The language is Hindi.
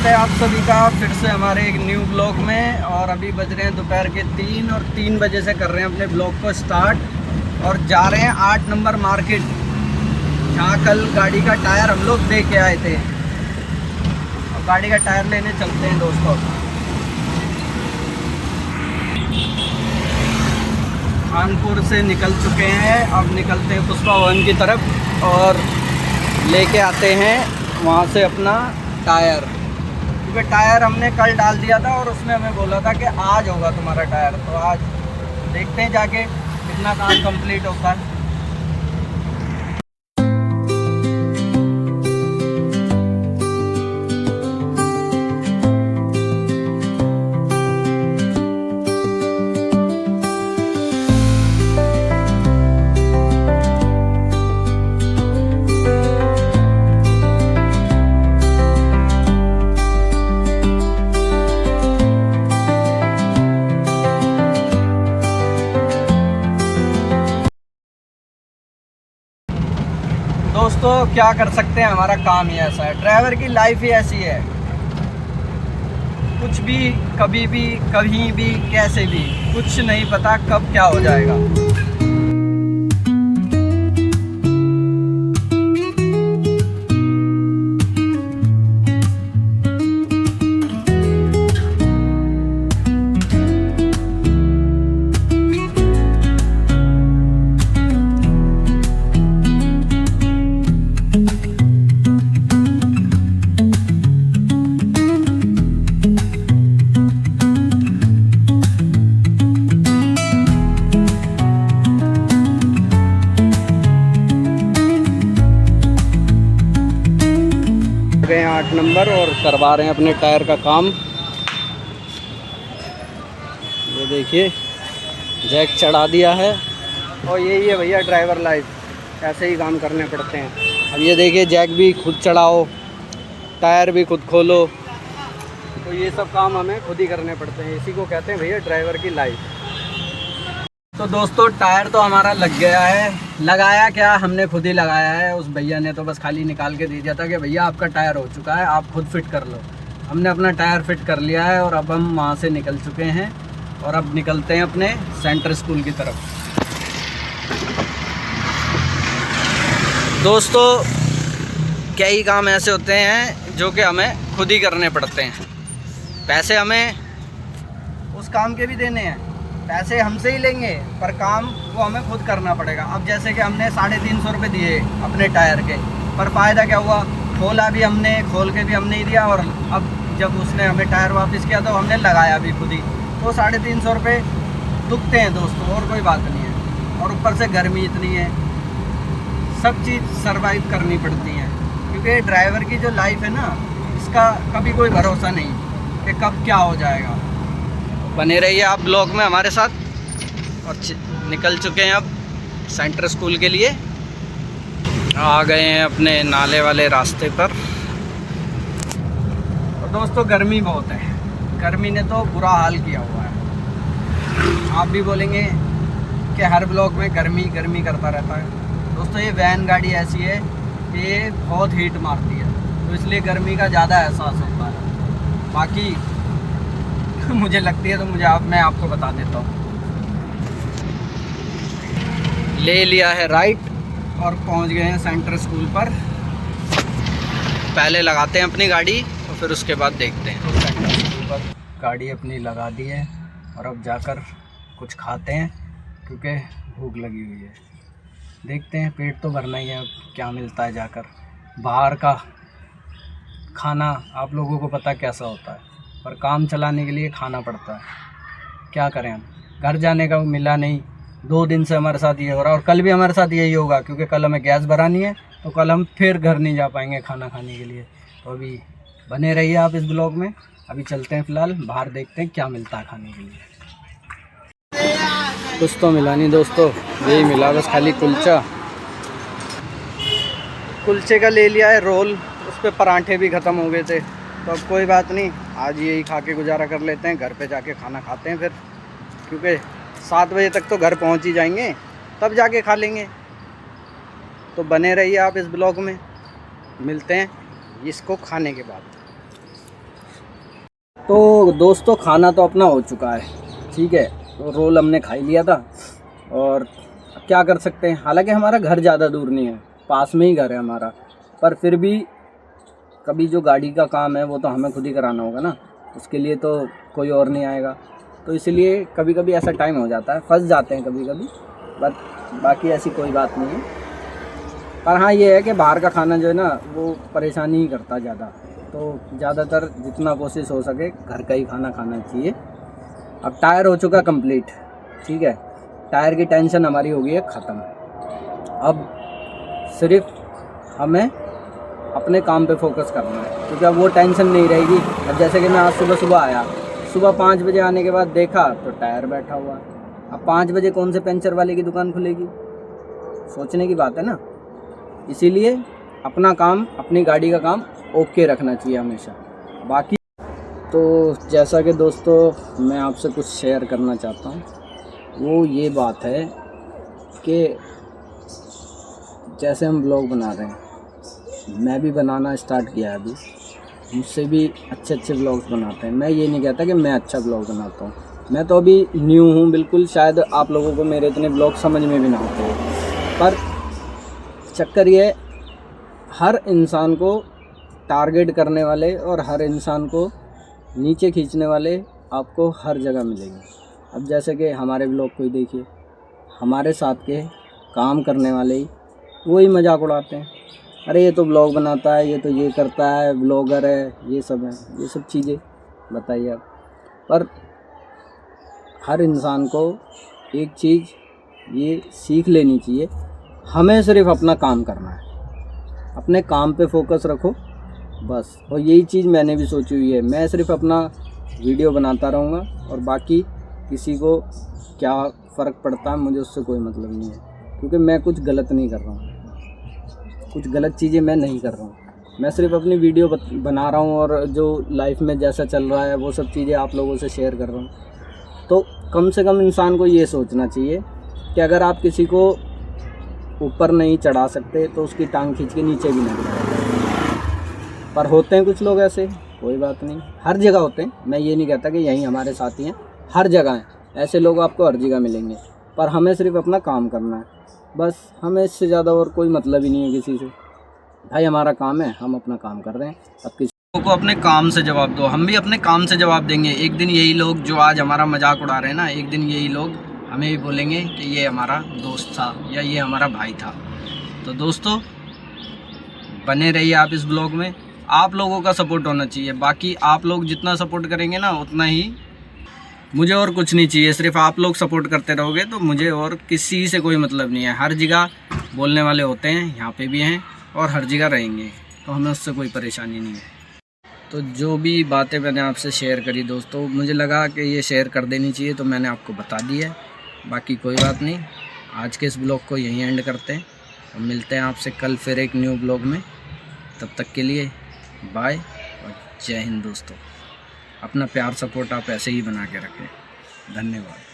है आप सभी का फिर से हमारे एक न्यू ब्लॉग में। और अभी बज रहे हैं दोपहर के 3 और 3 बजे से कर रहे हैं अपने ब्लॉग को स्टार्ट और जा रहे हैं 8 नंबर मार्केट, जहाँ कल गाड़ी का टायर हम लोग दे के आए थे। और गाड़ी का टायर लेने चलते हैं दोस्तों। कानपुर से निकल चुके हैं, अब निकलते हैं पुष्पा भवन की तरफ और लेके आते हैं वहाँ से अपना टायर, क्योंकि टायर हमने कल डाल दिया था और उसमें हमें बोला था कि आज होगा तुम्हारा टायर। तो आज देखते हैं जाके कितना काम कंप्लीट होता है। दोस्तों क्या कर सकते हैं, हमारा काम ही ऐसा है, ड्राइवर की लाइफ ही ऐसी है। कुछ भी कभी भी कहीं भी कैसे भी कुछ नहीं पता कब क्या हो जाएगा। गए 8 नंबर और करवा रहे हैं अपने टायर का काम। ये देखिए जैक चढ़ा दिया है और यही है भैया ड्राइवर लाइफ, ऐसे ही काम करने पड़ते हैं। अब ये देखिए जैक भी खुद चढ़ाओ, टायर भी खुद खोलो, तो ये सब काम हमें खुद ही करने पड़ते हैं। इसी को कहते हैं भैया ड्राइवर की लाइफ। तो दोस्तों टायर तो हमारा लग गया है, लगाया क्या हमने खुद ही लगाया है। उस भैया ने तो बस खाली निकाल के दे दिया था कि भैया आपका टायर हो चुका है, आप खुद फिट कर लो। हमने अपना टायर फिट कर लिया है और अब हम वहाँ से निकल चुके हैं और अब निकलते हैं अपने सेंटर स्कूल की तरफ। दोस्तों कई काम ऐसे होते हैं जो कि हमें खुद ही करने पड़ते हैं। पैसे हमें उस काम के भी देने हैं, पैसे हमसे ही लेंगे पर काम वो हमें खुद करना पड़ेगा। अब जैसे कि हमने 350 रुपये दिए अपने टायर के, पर फ़ायदा क्या हुआ, खोला भी हमने, खोल के भी हमने ही दिया और अब जब उसने हमें टायर वापस किया तो हमने लगाया भी खुद ही। तो 350 रुपये दुखते हैं दोस्तों, और कोई बात नहीं है। और ऊपर से गर्मी इतनी है, सब चीज़ सर्वाइव करनी पड़ती है, क्योंकि ड्राइवर की जो लाइफ है ना, इसका कभी कोई भरोसा नहीं कि कब क्या हो जाएगा। बने रहिए आप ब्लॉग में हमारे साथ। और निकल चुके हैं अब सेंटर स्कूल के लिए, आ गए हैं अपने नाले वाले रास्ते पर। और दोस्तों गर्मी बहुत है, गर्मी ने तो बुरा हाल किया हुआ है। आप भी बोलेंगे कि हर ब्लॉग में गर्मी गर्मी करता रहता है। दोस्तों ये वैन गाड़ी ऐसी है कि ये बहुत हीट मारती है, तो इसलिए गर्मी का ज़्यादा एहसास होता है। बाकी मुझे लगती है तो मैं आपको बता देता हूँ। ले लिया है राइट और पहुँच गए हैं सेंटर स्कूल पर। पहले लगाते हैं अपनी गाड़ी और फिर उसके बाद देखते हैं। तो सेंटर स्कूल पर गाड़ी अपनी लगा दी है और अब जाकर कुछ खाते हैं, क्योंकि भूख लगी हुई है। देखते हैं, पेट तो भरना ही है, अब क्या मिलता है जाकर। बाहर का खाना आप लोगों को पता कैसा होता है, पर काम चलाने के लिए खाना पड़ता है। क्या करें, हम घर जाने का मिला नहीं, 2 दिन से हमारे साथ ये हो रहा है और कल भी हमारे साथ यही होगा, क्योंकि कल हमें गैस भरानी है, तो कल हम फिर घर नहीं जा पाएंगे खाना खाने के लिए। तो अभी बने रहिए आप इस ब्लॉग में। अभी चलते हैं, फ़िलहाल बाहर देखते हैं क्या मिलता है खाने के लिए। कुछ तो मिला नहीं दोस्तों, यही मिला बस खाली कुलचा। कुलचे का ले लिया है रोल, उस पर पराठे भी ख़त्म हो गए थे, तो अब कोई बात नहीं, आज यही खा के गुजारा कर लेते हैं। घर पे जाके खाना खाते हैं फिर, क्योंकि 7 बजे तक तो घर पहुंच ही जाएंगे, तब जाके खा लेंगे। तो बने रहिए आप इस ब्लॉग में, मिलते हैं इसको खाने के बाद। तो दोस्तों खाना तो अपना हो चुका है, ठीक है, तो रोल हमने खा ही लिया था और क्या कर सकते हैं। हालांकि हमारा घर ज़्यादा दूर नहीं है, पास में ही घर है हमारा, पर फिर भी कभी जो गाड़ी का काम है वो तो हमें खुद ही कराना होगा ना, उसके लिए तो कोई और नहीं आएगा। तो इसलिए कभी कभी ऐसा टाइम हो जाता है, फंस जाते हैं कभी कभी, बट बाकी ऐसी कोई बात नहीं है। पर हाँ ये है कि बाहर का खाना जो है ना वो परेशानी ही करता ज़्यादा, तो ज़्यादातर जितना कोशिश हो सके घर का ही खाना खाना चाहिए। अब टायर हो चुका कंप्लीट, ठीक है, टायर की टेंशन हमारी हो गई है ख़त्म। अब सिर्फ हमें अपने काम पे फोकस करना है, क्योंकि अब वो टेंशन नहीं रहेगी। अब जैसे कि मैं आज सुबह आया, सुबह 5 बजे आने के बाद देखा तो टायर बैठा हुआ है। अब 5 बजे कौन से पंचर वाले की दुकान खुलेगी, सोचने की बात है ना। इसीलिए अपना काम, अपनी गाड़ी का काम ओके रखना चाहिए हमेशा। बाकी तो जैसा कि दोस्तों मैं आपसे कुछ शेयर करना चाहता हूँ, वो ये बात है कि जैसे हम ब्लॉग बना रहे हैं, मैं भी बनाना स्टार्ट किया है अभी, मुझसे भी अच्छे अच्छे ब्लॉग्स बनाते हैं। मैं ये नहीं कहता कि मैं अच्छा ब्लॉग बनाता हूँ, मैं तो अभी न्यू हूँ बिल्कुल, शायद आप लोगों को मेरे इतने ब्लॉग समझ में भी ना आते हो। पर चक्कर ये, हर इंसान को टारगेट करने वाले और हर इंसान को नीचे खींचने वाले आपको हर जगह मिलेंगे। अब जैसे कि हमारे ब्लॉग को ही देखिए, हमारे साथ के काम करने वाले ही वही मजाक उड़ाते हैं, अरे ये तो ब्लॉग बनाता है, ये तो ये करता है, ब्लॉगर है, ये सब है, ये सब चीज़ें बताइए आप। पर हर इंसान को एक चीज़ ये सीख लेनी चाहिए, हमें सिर्फ अपना काम करना है, अपने काम पे फोकस रखो बस। और यही चीज़ मैंने भी सोची हुई है, मैं सिर्फ अपना वीडियो बनाता रहूँगा और बाकी किसी को क्या फ़र्क पड़ता है मुझे उससे कोई मतलब नहीं है, क्योंकि मैं कुछ गलत नहीं कर रहा हूँ, कुछ गलत चीज़ें मैं नहीं कर रहा हूँ। मैं सिर्फ अपनी वीडियो बना रहा हूँ और जो लाइफ में जैसा चल रहा है वो सब चीज़ें आप लोगों से शेयर कर रहा हूँ। तो कम से कम इंसान को ये सोचना चाहिए कि अगर आप किसी को ऊपर नहीं चढ़ा सकते तो उसकी टांग खींच के नीचे भी नहीं गिराया। पर होते हैं कुछ लोग ऐसे, कोई बात नहीं, हर जगह होते हैं, मैं ये नहीं कहता कि यहीं हमारे साथी हैं, हर जगह हैं ऐसे लोग, आपको हर जगह मिलेंगे। पर हमें सिर्फ अपना काम करना है बस, हमें इससे ज़्यादा और कोई मतलब ही नहीं है किसी से। भाई हमारा काम है, हम अपना काम कर रहे हैं, अब किसी को अपने काम से जवाब दो, हम भी अपने काम से जवाब देंगे। एक दिन यही लोग जो आज हमारा मजाक उड़ा रहे हैं ना, एक दिन यही लोग हमें भी बोलेंगे कि ये हमारा दोस्त था या ये हमारा भाई था। तो दोस्तों बने रहिए आप इस ब्लॉग में, आप लोगों का सपोर्ट होना चाहिए। बाकी आप लोग जितना सपोर्ट करेंगे ना उतना ही मुझे, और कुछ नहीं चाहिए, सिर्फ आप लोग सपोर्ट करते रहोगे तो मुझे और किसी से कोई मतलब नहीं है। हर जगह बोलने वाले होते हैं, यहाँ पे भी हैं और हर जगह रहेंगे, तो हमें उससे कोई परेशानी नहीं है। तो जो भी बातें मैंने आपसे शेयर करी दोस्तों, मुझे लगा कि ये शेयर कर देनी चाहिए, तो मैंने आपको बता दी है। बाकी कोई बात नहीं, आज के इस ब्लॉग को यहीं एंड करते हैं और मिलते हैं आपसे कल फिर एक न्यू ब्लॉग में। तब तक के लिए बाय और जय हिंद दोस्तों। अपना प्यार सपोर्ट आप ऐसे ही बना के रखें। धन्यवाद।